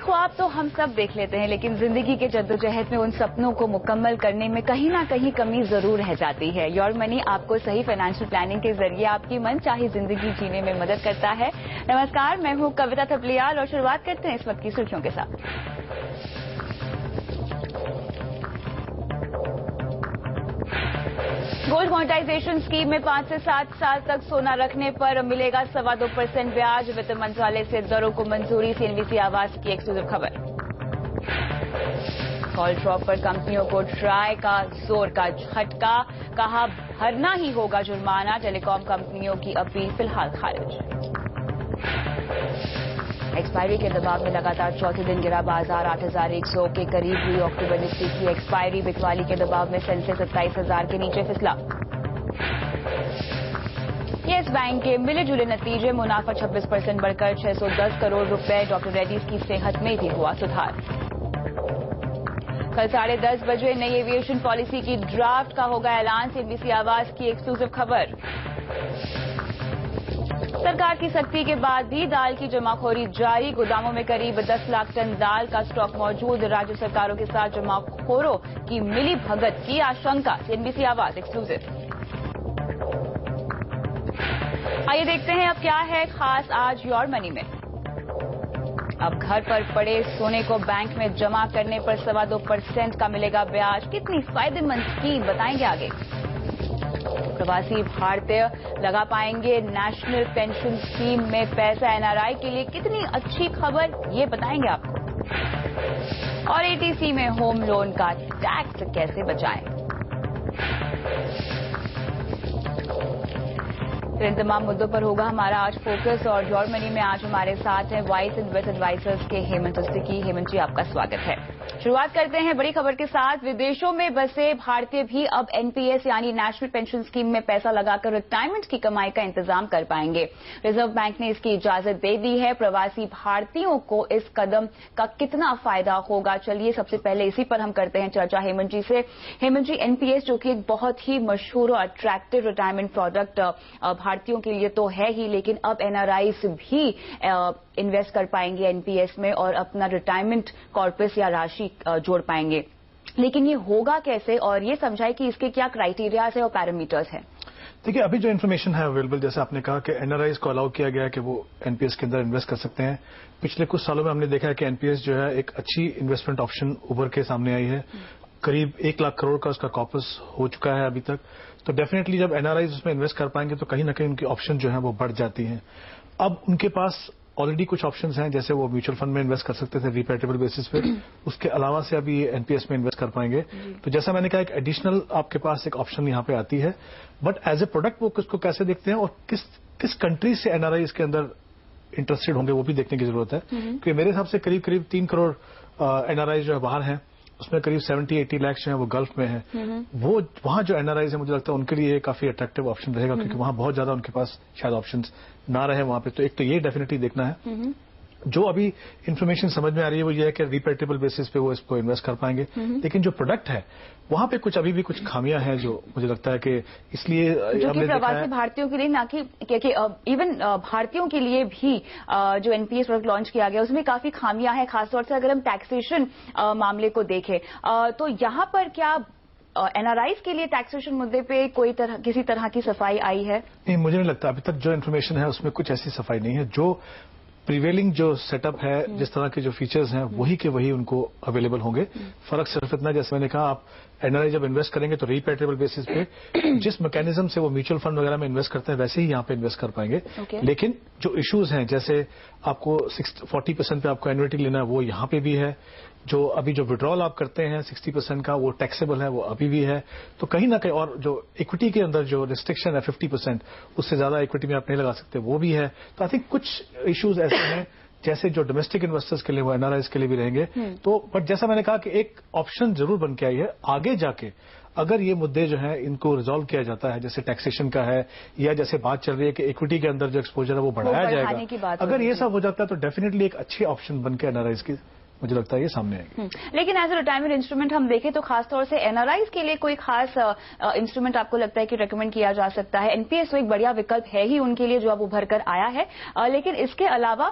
ख्वाब तो हम सब देख लेते हैं, लेकिन जिंदगी के जद्दोजहद में उन सपनों को मुकम्मल करने में कहीं ना कहीं कमी जरूर रह जाती है। योर मनी आपको सही फाइनेंशियल प्लानिंग के जरिए आपकी मनचाही जिंदगी जीने में मदद करता है। नमस्कार, मैं हूं कविता थपलियाल और शुरुआत करते हैं इस वक्त की सुर्खियों के साथ। गोल्ड मॉनेटाइजेशन स्कीम में 5 से 7 साल तक सोना रखने पर मिलेगा 2.25% ब्याज। वित्त मंत्रालय से दरों को मंजूरी, सीएनबीसी आवाज की एक्सक्लूसिव खबर। कॉल ड्रॉप पर कंपनियों को ट्राई का जोर का झटका, कहा भरना ही होगा जुर्माना। टेलीकॉम कंपनियों की अपील फिलहाल खारिज। एक्सपायरी के दबाव में लगातार चौथे दिन गिरा बाजार, 8,100 के करीब हुई अक्टूबर निफ्टी की एक्सपायरी। बिकवाली के दबाव में सेंसेक्स 27,000 के नीचे फिसला। येस बैंक के मिले जुले नतीजे, मुनाफा 26% बढ़कर 610 करोड़ रुपए। डॉक्टर रेड्डीज की सेहत में भी हुआ सुधार। कल 10:30 बजे नई एविएशन पॉलिसी की ड्राफ्ट का होगा ऐलान। सीएनबीसी आवाज की एक्सक्लूसिव खबर। सरकार की सख्ती के बाद भी दाल की जमाखोरी जारी, गोदामों में करीब 10 लाख टन दाल का स्टॉक मौजूद। राज्य सरकारों के साथ जमाखोरों की मिली भगत की आशंका। सीएनबीसी आवाज एक्सक्लूसिव। आइए देखते हैं अब क्या है खास आज योर मनी में। अब घर पर पड़े सोने को बैंक में जमा करने पर 2.25% का मिलेगा ब्याज। कितनी फायदेमंद स्कीम, बताएंगे आगे। प्रवासी भारतीय लगा पाएंगे नेशनल पेंशन स्कीम में पैसा। एनआरआई के लिए कितनी अच्छी खबर, ये बताएंगे आपको। और एटीसी में होम लोन का टैक्स कैसे बचाएं। तो इन तमाम मुद्दों पर होगा हमारा आज फोकस। और योर मनी में आज हमारे साथ हैं वाइस इन्वेस्ट एडवाइजर्स के हेमंत सिद्दीकी। हेमंत जी, आपका स्वागत है। शुरुआत करते हैं बड़ी खबर के साथ। विदेशों में बसे भारतीय भी अब एनपीएस यानी नेशनल पेंशन स्कीम में पैसा लगाकर रिटायरमेंट की कमाई का इंतजाम कर पाएंगे। रिजर्व बैंक ने इसकी इजाजत दे दी है। प्रवासी भारतीयों को इस कदम का कितना फायदा होगा, चलिए सबसे पहले इसी पर हम करते हैं चर्चा हेमंत जी से। हेमंत जी, एनपीएस जो कि एक बहुत ही मशहूर और अट्रैक्टिव रिटायरमेंट प्रोडक्ट भारतीयों के लिए तो है ही, लेकिन अब एनआरआईज भी इन्वेस्ट कर पाएंगे एनपीएस में और अपना रिटायरमेंट कॉर्पस या राशि जोड़ पाएंगे। लेकिन ये होगा कैसे, और ये समझाए कि इसके क्या क्राइटेरियाज है और पैरामीटर्स हैं। देखिए, अभी जो इन्फॉर्मेशन है अवेलेबल, जैसे आपने कहा कि एनआरआईज को अलाउ किया गया है कि वो एनपीएस के अंदर इन्वेस्ट कर सकते हैं। पिछले कुछ सालों में हमने देखा है कि एनपीएस जो है एक अच्छी इन्वेस्टमेंट ऑप्शन उभर के सामने आई है। करीब 1 लाख करोड़ का उसका कॉर्पस हो चुका है अभी तक। तो डेफिनेटली जब एनआरआईज उसमें इन्वेस्ट कर पाएंगे तो कहीं ना कहीं उनकी ऑप्शन जो है वो बढ़ जाती हैं। अब उनके पास ऑलरेडी कुछ ऑप्शंस हैं, जैसे वो म्यूचुअल फंड में इन्वेस्ट कर सकते थे रिपेटेबल बेसिस पे। उसके अलावा से अभी एनपीएस में इन्वेस्ट कर पाएंगे। तो जैसा मैंने कहा, एक एडिशनल आपके पास एक ऑप्शन यहां पे आती है। बट एज ए प्रोडक्ट वो उसको कैसे देखते हैं और किस कंट्री से एनआरआई इसके अंदर इंटरेस्टेड होंगे वो भी देखने की जरूरत है। क्योंकि मेरे हिसाब से करीब 3 करोड़ एनआरआई जो है बाहर हैं, उसमें करीब 70-80 लाख जो है वो गल्फ में है। वो वहां जो एनआरआईज है, मुझे लगता है उनके लिए काफी अट्रैक्टिव ऑप्शन रहेगा, क्योंकि वहां बहुत ज्यादा उनके पास शायद ऑप्शंस ना रहे वहां पे। तो एक तो ये डेफिनेटली देखना है। जो अभी इंफॉर्मेशन समझ में आ रही है वो ये है कि रिपेटेबल बेसिस पे वो इसको इन्वेस्ट कर पाएंगे। लेकिन जो प्रोडक्ट है वहां पे अभी भी कुछ खामियां हैं, जो मुझे लगता है कि इसलिए जो कि प्रवासी भारतीयों के लिए ना कि इवन भारतीयों के लिए भी जो एनपीएस प्रोडक्ट लॉन्च किया गया उसमें काफी खामियां हैं। खासतौर से अगर हम टैक्सेशन मामले को देखें तो यहां पर क्या एनआरआईज के लिए टैक्सेशन मुद्दे पे किसी तरह की सफाई आई है? नहीं, मुझे नहीं लगता। अभी तक जो इन्फॉर्मेशन है उसमें कुछ ऐसी सफाई नहीं है। जो प्रिवेलिंग जो सेटअप है, जिस तरह के जो फीचर्स हैं वही के वही उनको अवेलेबल होंगे। फर्क सिर्फ इतना, जैसे मैंने कहा, आप एनआरआई जब इन्वेस्ट करेंगे तो रिपेटेबल बेसिस पे जिस मैकेनिज्म से वो म्यूचुअल फंड वगैरह में इन्वेस्ट करते हैं वैसे ही यहाँ पे इन्वेस्ट कर पाएंगे। लेकिन जो इश्यूज हैं, जैसे आपको 40% पे आपको एन्युइटी लेना है, वो यहाँ पे भी है। जो अभी जो विड्रॉल आप करते हैं 60% का, वो टैक्सेबल है, वो अभी भी है। तो कहीं ना कहीं, और जो इक्विटी के अंदर जो रिस्ट्रिक्शन है 50%, उससे ज्यादा इक्विटी में आप नहीं लगा सकते, वो भी है। तो आई थिंक कुछ इश्यूज ऐसे हैं जैसे जो डोमेस्टिक इन्वेस्टर्स के लिए वो एनआरआईज के लिए भी रहेंगे। तो बट जैसा मैंने कहा कि एक ऑप्शन जरूर बन के आई है। आगे जाके अगर ये मुद्दे जो है इनको रिजॉल्व किया जाता है, जैसे टैक्सेशन का है, या जैसे बात चल रही है कि इक्विटी के अंदर जो एक्सपोजर है वो बढ़ाया जाएगा, अगर ये सब हो जाता है तो डेफिनेटली एक अच्छी ऑप्शन बन के एनआरआईज की मुझे लगता है ये सामने आएगी। लेकिन एज ए रिटायरमेंट इंस्ट्रूमेंट हम देखें तो खासतौर से एनआरआईज के लिए कोई खास इंस्ट्रूमेंट आपको लगता है कि रेकमेंड किया जा सकता है? एनपीएस तो एक बढ़िया विकल्प है ही उनके लिए जो अब उभर कर आया है, लेकिन इसके अलावा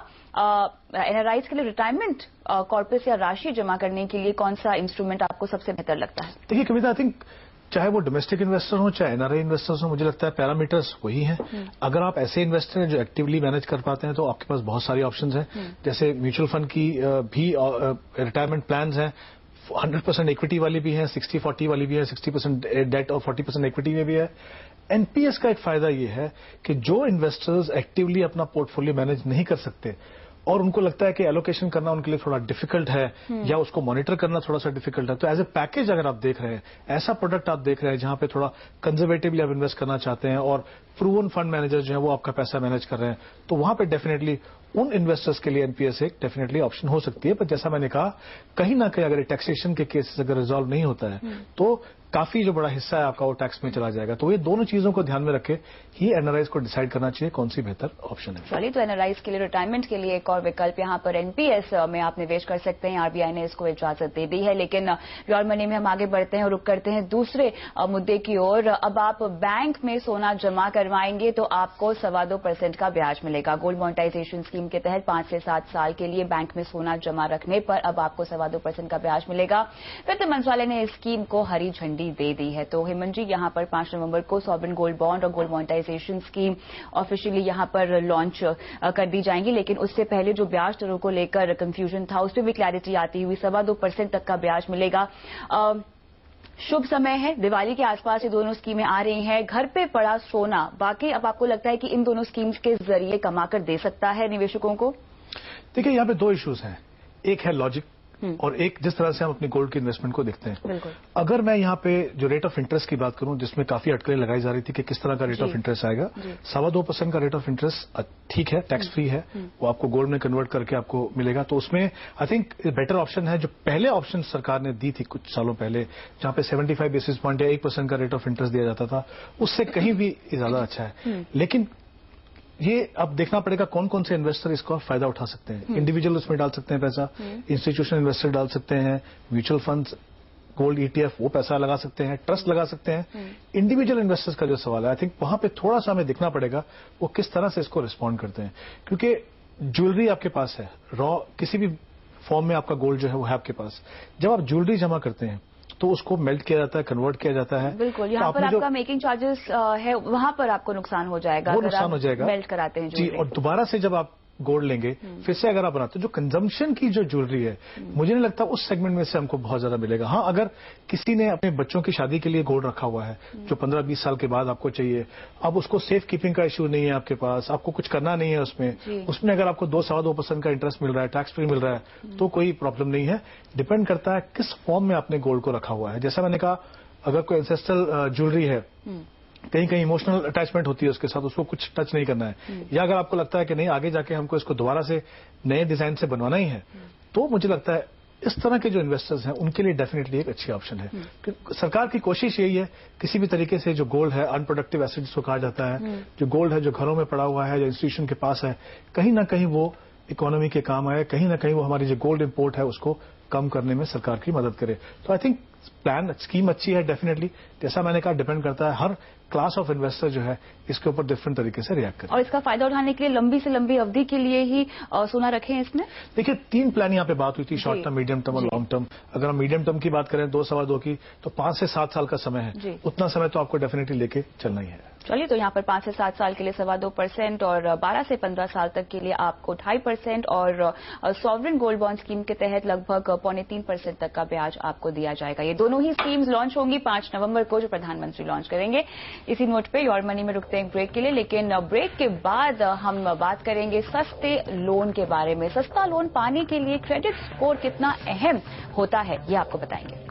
एनआरआईज के लिए रिटायरमेंट कॉर्पस या राशि जमा करने के लिए कौन सा इंस्ट्रूमेंट आपको सबसे बेहतर लगता है? देखिए कविता, आई थिंक चाहे वो डोमेस्टिक इन्वेस्टर हो चाहे एनआरआई इन्वेस्टर्स हो, मुझे लगता है पैरामीटर्स वही हैं। अगर आप ऐसे इन्वेस्टर हैं जो एक्टिवली मैनेज कर पाते हैं तो आपके पास बहुत सारी ऑप्शंस हैं। जैसे म्यूचुअल फंड की भी रिटायरमेंट प्लान्स हैं, 100% इक्विटी वाली भी है, 60-40 वाली भी है, 60% डेट और 40% इक्विटी में भी है। एनपीएस का एक फायदा ये है कि जो इन्वेस्टर्स एक्टिवली अपना पोर्टफोलियो मैनेज नहीं कर सकते और उनको लगता है कि एलोकेशन करना उनके लिए थोड़ा डिफिकल्ट है या उसको मॉनिटर करना थोड़ा सा डिफिकल्ट है, तो एज ए पैकेज अगर आप देख रहे हैं, ऐसा प्रोडक्ट आप देख रहे हैं जहां पे थोड़ा कंजर्वेटिवली आप इन्वेस्ट करना चाहते हैं और प्रूवन फंड मैनेजर जो है वो आपका पैसा मैनेज कर रहे हैं, तो वहां पे डेफिनेटली उन इन्वेस्टर्स के लिए एनपीएस एक डेफिनेटली ऑप्शन हो सकती है। पर जैसा मैंने कहा, कहीं ना कहीं अगर टैक्सेशन के केसेस अगर रिजॉल्व नहीं होता है तो काफी जो बड़ा हिस्सा है आपका वो टैक्स में चला जाएगा। तो ये दोनों चीजों को ध्यान में रखे ही एनआरआईज को डिसाइड करना चाहिए कौन सी बेहतर ऑप्शन है। चलिए, तो एनआरआईज के लिए रिटायरमेंट के लिए एक और विकल्प यहाँ पर एनपीएस में आप निवेश कर सकते हैं। आरबीआई ने इसको इजाजत दे दी है। लेकिन योर मनी में हम आगे बढ़ते हैं और रुक करते हैं दूसरे मुद्दे की ओर। अब आप बैंक में सोना जमा करवाएंगे तो आपको 2.25% का ब्याज मिलेगा। गोल्ड मॉनिटाइजेशन स्कीम के तहत 5 से 7 साल के लिए बैंक में सोना जमा रखने पर अब आपको 2.25% का ब्याज मिलेगा। वित्त मंत्रालय ने इस स्कीम को हरी झंडी दे दी है। तो हेमंत जी, यहां पर 5 नवंबर को सॉवरेन गोल्ड बॉन्ड और गोल्ड मॉनिटाइजेशन स्कीम ऑफिशियली यहां पर लॉन्च कर दी जाएंगी। लेकिन उससे पहले जो ब्याज दरों को लेकर कंफ्यूजन था उस पर भी क्लैरिटी आती हुई 2.25% तक का ब्याज मिलेगा। शुभ समय है, दिवाली के आसपास ये दोनों स्कीमें आ रही हैं। घर पे पड़ा सोना वाकई अब आपको लगता है कि इन दोनों स्कीम्स के जरिए कमाकर दे सकता है निवेशकों को? देखिए, यहाँ पे 2 इश्यूज हैं। एक है लॉजिक और एक जिस तरह से हम अपनी गोल्ड की इन्वेस्टमेंट को देखते हैं। बिल्कुल। अगर मैं यहाँ पे जो रेट ऑफ इंटरेस्ट की बात करूं, जिसमें काफी अटकलें लगाई जा रही थी कि किस तरह का रेट ऑफ इंटरेस्ट आएगा, 2.25% का रेट ऑफ इंटरेस्ट ठीक है, टैक्स फ्री है, वो आपको गोल्ड में कन्वर्ट करके आपको मिलेगा। तो उसमें आई थिंक बेटर ऑप्शन है। जो पहले ऑप्शन सरकार ने दी थी कुछ सालों पहले, जहां पे 75 बेसिस पॉइंट या 1% का रेट ऑफ इंटरेस्ट दिया जाता था, उससे कहीं भी ज्यादा अच्छा है। लेकिन ये अब देखना पड़ेगा कौन कौन से इन्वेस्टर इसका फायदा उठा सकते हैं। इंडिविजुअल उसमें डाल सकते हैं पैसा, इंस्टीट्यूशनल इन्वेस्टर डाल सकते हैं, म्यूचुअल फंड्स, गोल्ड ईटीएफ वो पैसा लगा सकते हैं, ट्रस्ट लगा सकते हैं। इंडिविजुअल इन्वेस्टर्स का जो सवाल है, आई थिंक वहां पे थोड़ा सा हमें देखना पड़ेगा वो किस तरह से इसको रिस्पॉन्ड करते हैं। क्योंकि ज्वेलरी आपके पास है, रॉ किसी भी फॉर्म में आपका गोल्ड जो है वो है आपके पास। जब आप ज्वेलरी जमा करते हैं तो उसको मेल्ट किया जाता है, कन्वर्ट किया जाता है। बिल्कुल, यहाँ पर आपका मेकिंग चार्जेस है, वहां पर आपको नुकसान हो जाएगा। वो नुकसान हो जाएगा, मेल्ट कराते हैं जी। और दोबारा से जब आप गोल्ड लेंगे फिर से अगर आप बनाते हो, जो कंजम्पशन की जो ज्वेलरी है, मुझे नहीं लगता उस सेगमेंट में से हमको बहुत ज्यादा मिलेगा। हाँ, अगर किसी ने अपने बच्चों की शादी के लिए गोल्ड रखा हुआ है जो 15-20 साल के बाद आपको चाहिए, अब उसको सेफ कीपिंग का इश्यू नहीं है आपके पास, आपको कुछ करना नहीं है उसमें अगर आपको 2.25% का इंटरेस्ट मिल रहा है, टैक्स फ्री मिल रहा है, तो कोई प्रॉब्लम नहीं है। डिपेंड करता है किस फॉर्म में आपने गोल्ड को रखा हुआ है। जैसा मैंने कहा, अगर कोई एंसेस्ट्रल ज्वेलरी है, कहीं कहीं इमोशनल अटैचमेंट होती है उसके साथ, उसको कुछ टच नहीं करना है, या अगर आपको लगता है कि नहीं आगे जाके हमको इसको दोबारा से नए डिजाइन से बनवाना ही है, तो मुझे लगता है इस तरह के जो इन्वेस्टर्स हैं उनके लिए डेफिनेटली एक अच्छी ऑप्शन है। सरकार की कोशिश यही है किसी भी तरीके से जो गोल्ड है, अनप्रोडक्टिव एसेट जिसको कहा जाता है, जो गोल्ड है जो घरों में पड़ा हुआ है या इंस्टीट्यूशन के पास है, कहीं ना कहीं वो इकोनॉमी के काम आए, कहीं ना कहीं वो हमारी जो गोल्ड इंपोर्ट है उसको कम करने में सरकार की मदद करे। तो आई थिंक प्लान स्कीम अच्छी है डेफिनेटली। जैसा मैंने कहा, डिपेंड करता है हर क्लास ऑफ इन्वेस्टर जो है इसके ऊपर डिफरेंट तरीके से रिएक्ट करे। और इसका फायदा उठाने के लिए लंबी से लंबी अवधि के लिए ही सोना रखें इसमें? देखिए, 3 प्लान यहाँ पे बात हुई थी, शॉर्ट टर्म, मीडियम टर्म और लॉन्ग टर्म। अगर हम मीडियम टर्म की बात करें 2.25 की, तो 5 से 7 साल का समय है। उतना समय तो आपको डेफिनेटली लेके चलना ही है। चलिए, तो यहाँ पर 5 से 7 साल के लिए 2.25% और 12 से 15 साल तक के लिए आपको 2.5% और सॉवरेन गोल्ड बॉन्ड स्कीम के तहत लगभग 0.25% तक का ब्याज आपको दिया जाएगा। ये दोनों ही स्कीम्स लॉन्च होंगी 5 नवंबर को, जो प्रधानमंत्री लॉन्च करेंगे। इसी नोट पे योर मनी में रुकते हैं ब्रेक के लिए, लेकिन ब्रेक के बाद हम बात करेंगे सस्ते लोन के बारे में। सस्ता लोन पाने के लिए क्रेडिट स्कोर कितना अहम होता है, ये आपको बताएंगे।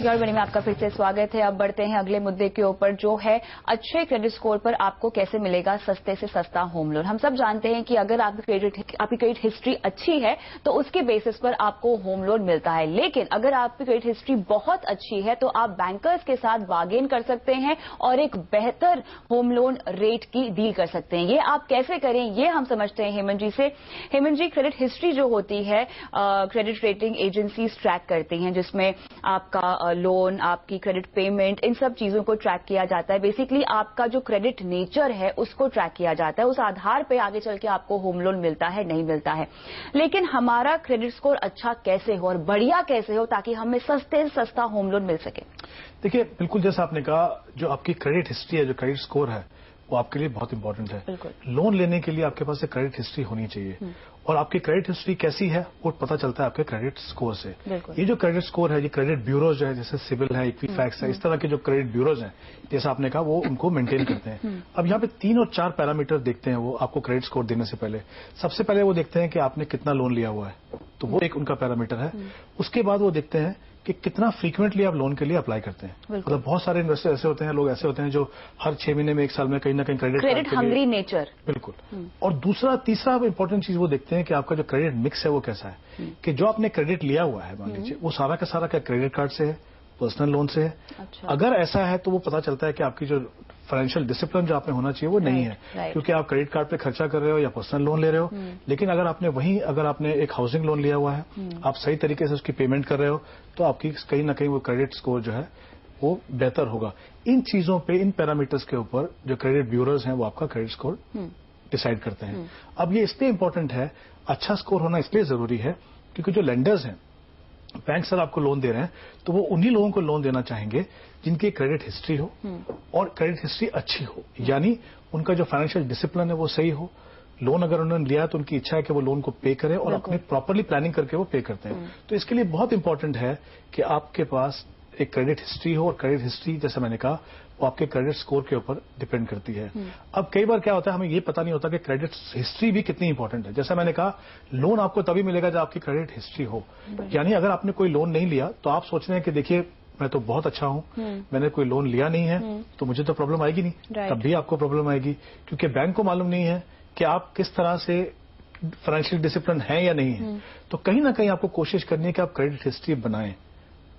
जॉर्ज मनी में आपका फिर से स्वागत है। अब बढ़ते हैं अगले मुद्दे के ऊपर, जो है अच्छे क्रेडिट स्कोर पर आपको कैसे मिलेगा सस्ते से सस्ता होम लोन। हम सब जानते हैं कि अगर आपकी क्रेडिट हिस्ट्री अच्छी है तो उसके बेसिस पर आपको होम लोन मिलता है, लेकिन अगर आपकी क्रेडिट हिस्ट्री बहुत अच्छी है तो आप बैंकर्स के साथ बार्गेन कर सकते हैं और एक बेहतर होम लोन रेट की डील कर सकते हैं। ये आप कैसे करें, ये हम समझते हैं हेमंत जी से। हेमंत जी, क्रेडिट हिस्ट्री जो होती है क्रेडिट रेटिंग एजेंसीज ट्रैक करती हैं, जिसमें आपका लोन, आपकी क्रेडिट पेमेंट, इन सब चीजों को ट्रैक किया जाता है। बेसिकली आपका जो क्रेडिट नेचर है उसको ट्रैक किया जाता है। उस आधार पे आगे चल के आपको होम लोन मिलता है, नहीं मिलता है। लेकिन हमारा क्रेडिट स्कोर अच्छा कैसे हो और बढ़िया कैसे हो ताकि हमें सस्ते से सस्ता होम लोन मिल सके? देखिए, बिल्कुल जैसा आपने कहा, जो आपकी क्रेडिट हिस्ट्री है, जो क्रेडिट स्कोर है, वो आपके लिए बहुत इंपॉर्टेंट है। लोन लेने के लिए आपके पास एक क्रेडिट हिस्ट्री होनी चाहिए, और आपकी क्रेडिट हिस्ट्री कैसी है वो पता चलता है आपके क्रेडिट स्कोर से। ये जो क्रेडिट स्कोर है, ये क्रेडिट ब्यूरोज जो है, जैसे सिविल है, इक्विफैक्स है, इस तरह के जो क्रेडिट ब्यूरोज हैं, जैसा आपने कहा, वो उनको मेंटेन करते हैं। अब यहाँ पे 3 और 4 पैरामीटर देखते हैं वो आपको क्रेडिट स्कोर देने से पहले। सबसे पहले वो देखते हैं कि आपने कितना लोन लिया हुआ है, तो वो एक उनका पैरामीटर है। उसके बाद वो देखते हैं कि कितना फ्रीक्वेंटली आप लोन के लिए अप्लाई करते हैं। मतलब बहुत सारे इन्वेस्टर ऐसे होते हैं, लोग ऐसे होते हैं जो हर 6 महीने में, 1 साल में कहीं ना कहीं क्रेडिट हंग्री नेचर। बिल्कुल। और तीसरा इंपॉर्टेंट चीज वो देखते हैं कि आपका जो क्रेडिट मिक्स है वो कैसा है, कि जो आपने क्रेडिट लिया हुआ है, मान लीजिए, वो सारा का सारा क्या क्रेडिट कार्ड से है, पर्सनल लोन से है। अच्छा। अगर ऐसा है तो वो पता चलता है कि आपकी जो फाइनेंशियल डिसिप्लिन जो आपने होना चाहिए वो नहीं है, क्योंकि आप क्रेडिट कार्ड पे खर्चा कर रहे हो या पर्सनल लोन ले रहे हो। लेकिन अगर आपने एक हाउसिंग लोन लिया हुआ है, आप सही तरीके से उसकी पेमेंट कर रहे हो, तो आपकी कहीं ना कहीं वो क्रेडिट स्कोर जो है वो बेहतर होगा। इन चीजों पे, इन पैरामीटर्स के ऊपर जो क्रेडिट ब्यूरोज हैं वो आपका क्रेडिट स्कोर डिसाइड करते हैं। अब ये इसलिए इंपॉर्टेंट है, अच्छा स्कोर होना इसलिए जरूरी है क्योंकि जो लेंडर्स हैं, बैंक सर आपको लोन दे रहे हैं, तो वो उन्हीं लोगों को लोन देना चाहेंगे जिनकी क्रेडिट हिस्ट्री हो और क्रेडिट हिस्ट्री अच्छी हो, यानी उनका जो फाइनेंशियल डिसिप्लिन है वो सही हो। लोन अगर उन्होंने लिया तो उनकी इच्छा है कि वो लोन को पे करें और अपने प्रॉपरली प्लानिंग करके वो पे करते हैं। तो इसके लिए बहुत इंपॉर्टेंट है कि आपके पास एक क्रेडिट हिस्ट्री हो, और क्रेडिट हिस्ट्री, जैसे मैंने कहा, वो आपके क्रेडिट स्कोर के ऊपर डिपेंड करती है। अब कई बार क्या होता है, हमें ये पता नहीं होता कि क्रेडिट हिस्ट्री भी कितनी इंपॉर्टेंट है। जैसा मैंने कहा, लोन आपको तभी मिलेगा जब आपकी क्रेडिट हिस्ट्री हो। यानी अगर आपने कोई लोन नहीं लिया तो आप सोच रहे हैं कि देखिए मैं तो बहुत अच्छा हूं, मैंने कोई लोन लिया नहीं है, तो मुझे तो प्रॉब्लम आएगी नहीं। तब भी आपको प्रॉब्लम आएगी, क्योंकि बैंक को मालूम नहीं है कि आप किस तरह से फाइनेंशियल डिसिप्लिन है या नहीं है। तो कहीं ना कहीं आपको कोशिश करनी है कि आप क्रेडिट हिस्ट्री बनाएं।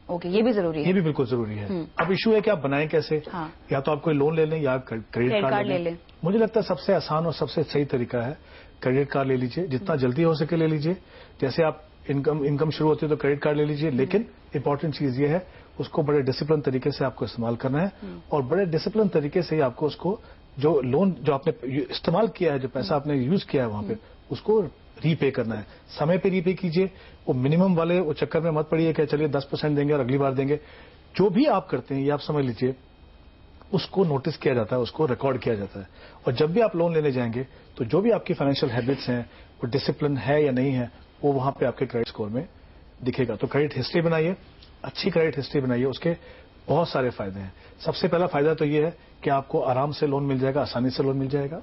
ओके, ये भी जरूरी है। ये भी बिल्कुल जरूरी है। अब इशू है कि आप बनाएं कैसे। हाँ। या तो आप कोई लोन ले लें या क्रेडिट कार्ड ले लें। मुझे लगता है सबसे आसान और सबसे सही तरीका है क्रेडिट कार्ड ले लीजिए, जितना जल्दी हो सके ले लीजिए। जैसे आप इनकम शुरू होती है तो क्रेडिट कार्ड ले लीजिए, लेकिन इंपॉर्टेंट चीज ये है उसको बड़े डिसिप्लिन तरीके से आपको इस्तेमाल करना है, और बड़े डिसिप्लिन तरीके से आपको उसको जो लोन जो आपने इस्तेमाल किया है, जो पैसा आपने यूज किया है वहां पे, उसको रीपे करना है। समय पे रीपे कीजिए। वो मिनिमम वाले वो चक्कर में मत पड़िए कि चलिए 10% देंगे और अगली बार देंगे। जो भी आप करते हैं ये आप समझ लीजिए उसको नोटिस किया जाता है, उसको रिकॉर्ड किया जाता है। और जब भी आप लोन लेने जाएंगे तो जो भी आपकी फाइनेंशियल हैबिट्स हैं, वो डिसिप्लिन है या नहीं है, वो वहां पे आपके क्रेडिट स्कोर में दिखेगा। तो क्रेडिट हिस्ट्री बनाइए, अच्छी क्रेडिट हिस्ट्री बनाइए। उसके बहुत सारे फायदे हैं। सबसे पहला फायदा तो ये है कि आपको आराम से लोन मिल जाएगा, आसानी से लोन मिल जाएगा।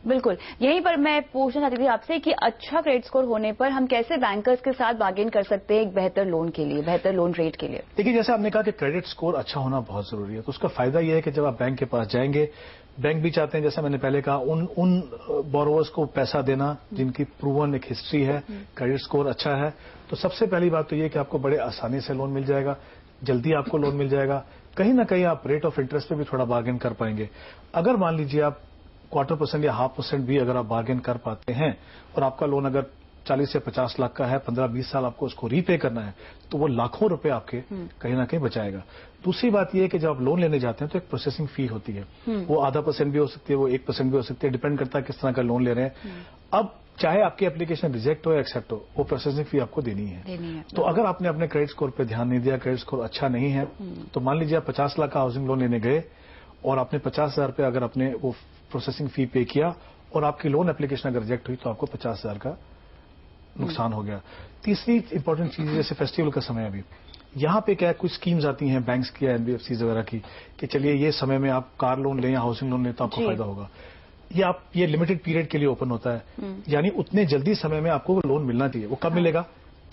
बिल्कुल, यहीं पर मैं पूछना चाहती थी आपसे कि अच्छा क्रेडिट स्कोर होने पर हम कैसे बैंकर्स के साथ बार्गेन कर सकते हैं एक बेहतर लोन के लिए, बेहतर लोन रेट के लिए? देखिए, जैसे आपने कहा कि क्रेडिट स्कोर अच्छा होना बहुत जरूरी है, तो उसका फायदा यह है कि जब आप बैंक के पास जाएंगे, बैंक भी चाहते हैं, जैसा मैंने पहले कहा, उन बोरोवर्स को पैसा देना जिनकी प्रूवन एक हिस्ट्री है, क्रेडिट स्कोर अच्छा है। तो सबसे पहली बात तो ये कि आपको बड़े आसानी से लोन मिल जाएगा, जल्दी आपको लोन मिल जाएगा। कहीं ना कहीं आप रेट ऑफ इंटरेस्ट पे भी थोड़ा बार्गेन कर पाएंगे। अगर मान लीजिए आप 0.25% या 0.5% भी अगर आप बार्गेन कर पाते हैं, और आपका लोन अगर 40 से 50 लाख का है, 15-20 साल आपको उसको रीपे करना है, तो वो लाखों रुपए आपके कहीं ना कहीं बचाएगा। दूसरी बात यह है कि जब आप लोन लेने जाते हैं तो एक प्रोसेसिंग फी होती है। वो 0.5% भी हो सकती है, वो 1% भी हो सकती है, डिपेंड करता है किस तरह का लोन ले रहे हैं। अब चाहे आपकी एप्लीकेशन रिजेक्ट हो या एक्सेप्ट हो, वो प्रोसेसिंग फी आपको देनी है। तो अगर आपने अपने क्रेडिट स्कोर पे ध्यान नहीं दिया, क्रेडिट स्कोर अच्छा नहीं है, तो मान लीजिए आप 50 लाख का हाउसिंग लोन लेने गए और आपने 50,000 रुपये अगर आपने वो प्रोसेसिंग फी पे किया और आपकी लोन एप्लीकेशन अगर रिजेक्ट हुई, तो आपको 50,000 का नुकसान हो गया। तीसरी इंपॉर्टेंट चीज, जैसे फेस्टिवल का समय, अभी यहाँ पे क्या है, कुछ स्कीम्स आती हैं बैंक्स की या एनबीएफसी वगैरह की, कि चलिए ये समय में आप कार लोन लें या हाउसिंग लोन लें तो आपको फायदा होगा। ये लिमिटेड पीरियड के लिए ओपन होता है, यानी उतने जल्दी समय में आपको लोन मिलना चाहिए। वो कब मिलेगा?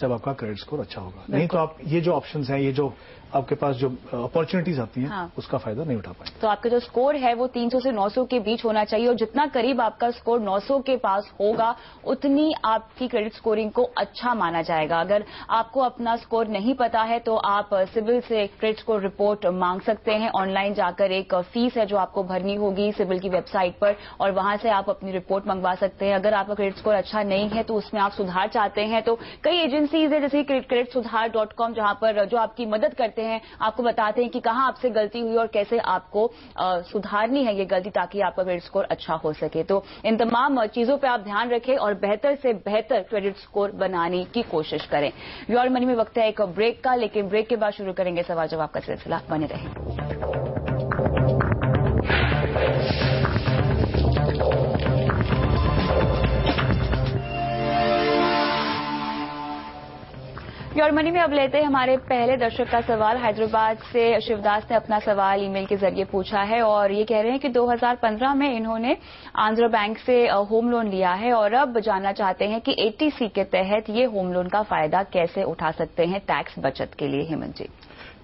जब आपका क्रेडिट स्कोर अच्छा होगा। नहीं तो आप ये जो ऑप्शंस हैं, ये जो आपके पास जो अपॉर्चुनिटीज आती हैं, हाँ, उसका फायदा नहीं उठा पाएंगे। तो आपका जो स्कोर है वो 300 से 900 के बीच होना चाहिए, और जितना करीब आपका स्कोर 900 के पास होगा उतनी आपकी क्रेडिट स्कोरिंग को अच्छा माना जाएगा। अगर आपको अपना स्कोर नहीं पता है तो आप सिविल से क्रेडिट स्कोर रिपोर्ट मांग सकते हैं। ऑनलाइन जाकर एक फीस है जो आपको भरनी होगी सिविल की वेबसाइट पर, और वहां से आप अपनी रिपोर्ट मंगवा सकते हैं। अगर आपका क्रेडिट स्कोर अच्छा नहीं है तो उसमें आप सुधार चाहते हैं तो कई एजेंसीज है जैसे creditsuthar.com, जहां पर जो आपकी मदद करते हैं, आपको बताते हैं कि कहां आपसे गलती हुई और कैसे आपको सुधारनी है ये गलती, ताकि आपका क्रेडिट स्कोर अच्छा हो सके। तो इन तमाम चीजों पे आप ध्यान रखें और बेहतर से बेहतर क्रेडिट स्कोर बनाने की कोशिश करें। योर मनी में वक्त है एक ब्रेक का, लेकिन ब्रेक के बाद शुरू करेंगे सवाल जवाब का सिलसिला। बने रहें। योर मनी में अब लेते हैं हमारे पहले दर्शक का सवाल। हैदराबाद से शिवदास ने अपना सवाल ईमेल के जरिए पूछा है और ये कह रहे हैं कि 2015 में इन्होंने आंध्र बैंक से होम लोन लिया है और अब जानना चाहते हैं कि एटीसी के तहत ये होम लोन का फायदा कैसे उठा सकते हैं टैक्स बचत के लिए। हेमंत जी।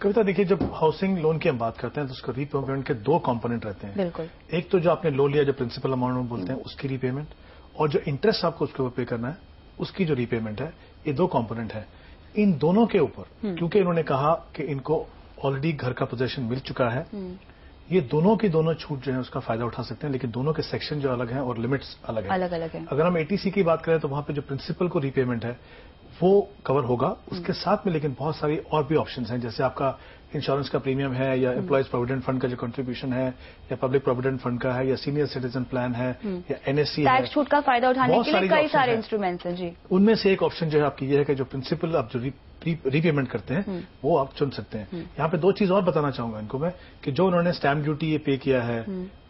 कविता, देखिए, जब हाउसिंग लोन की हम बात करते हैं तो उसका रीपेमेंट के दो कंपोनेंट रहते हैं। बिल्कुल। एक तो जो आपने लोन लिया, जो प्रिंसिपल अमाउंट में बोलते हैं, उसकी रीपेमेंट, और जो इंटरेस्ट आपको उसके ऊपर पे करना है उसकी जो रीपेमेंट है, ये दो कंपोनेंट है। इन दोनों के ऊपर, क्योंकि इन्होंने कहा कि इनको ऑलरेडी घर का पोजेशन मिल चुका है, ये दोनों की दोनों छूट जो है उसका फायदा उठा सकते हैं, लेकिन दोनों के सेक्शन जो अलग हैं और लिमिट्स अलग हैं। अगर हम एटीसी की बात करें तो वहां पे जो प्रिंसिपल को रीपेमेंट है वो कवर होगा, उसके साथ में लेकिन बहुत सारी और भी ऑप्शंस हैं, जैसे आपका इंश्योरेंस का प्रीमियम है, या एम्प्लॉयज प्रोविडेंट फंड का जो कंट्रीब्यूशन है, या पब्लिक प्रोविडेंट फंड का है, या सीनियर सिटीजन प्लान है, या एनएससी है। टैक्स छूट का फायदा उठाने के लिए कई सारे इंस्ट्रूमेंट्स हैं जी। उनमें से एक ऑप्शन जो है आपकी ये है कि जो प्रिंसिपल आप जो रीपेमेंट करते हैं वो आप चुन सकते हैं। यहाँ पे दो चीज और बताना चाहूंगा इनको मैं, कि जो उन्होंने स्टैम्प ड्यूटी ये पे किया है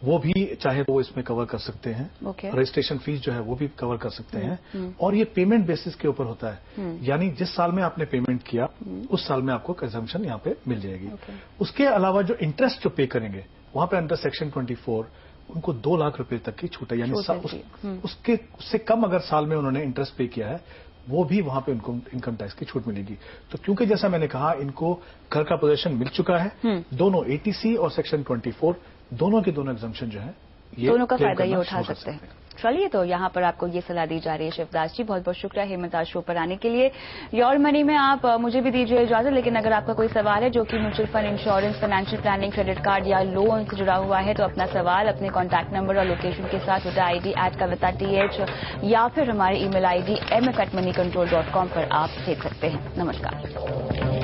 वो भी चाहे तो वो इसमें कवर कर सकते हैं। रजिस्ट्रेशन फीस जो है वो भी कवर कर सकते हैं, और ये पेमेंट बेसिस के ऊपर होता है, यानी जिस साल में आपने पेमेंट किया उस साल में आपको कंजम्पशन यहाँ पे मिल जाएगी। उसके अलावा जो इंटरेस्ट जो पे करेंगे वहां पे अंडर सेक्शन 24 उनको 2 लाख रुपए तक की छूट है, यानी उससे कम अगर साल में उन्होंने इंटरेस्ट पे किया है वो भी वहां पे उनको इनकम टैक्स की छूट मिलेगी। तो क्योंकि जैसा मैंने कहा इनको घर का पोजेशन मिल चुका है, दोनों एटीसी और सेक्शन 24 दोनों के दोनों एग्जम्पशन जो है ये दोनों का फायदा ये उठा सकते हैं। चलिए, तो यहाँ पर आपको ये सलाह दी जा रही है। शिवदास जी, बहुत बहुत शुक्रिया हेमंत आज शो पर आने के लिए। योर मनी में आप मुझे भी दीजिए इजाजत, लेकिन अगर आपका कोई सवाल है जो कि mutual fund, insurance, financial planning, credit card या लोन से जुड़ा हुआ है, तो अपना सवाल अपने कॉन्टैक्ट नंबर और लोकेशन के साथ ट्विटर ID @kavita.th या फिर हमारे email ID mf@moneycontrol.com पर आप भेज सकते हैं। नमस्कार।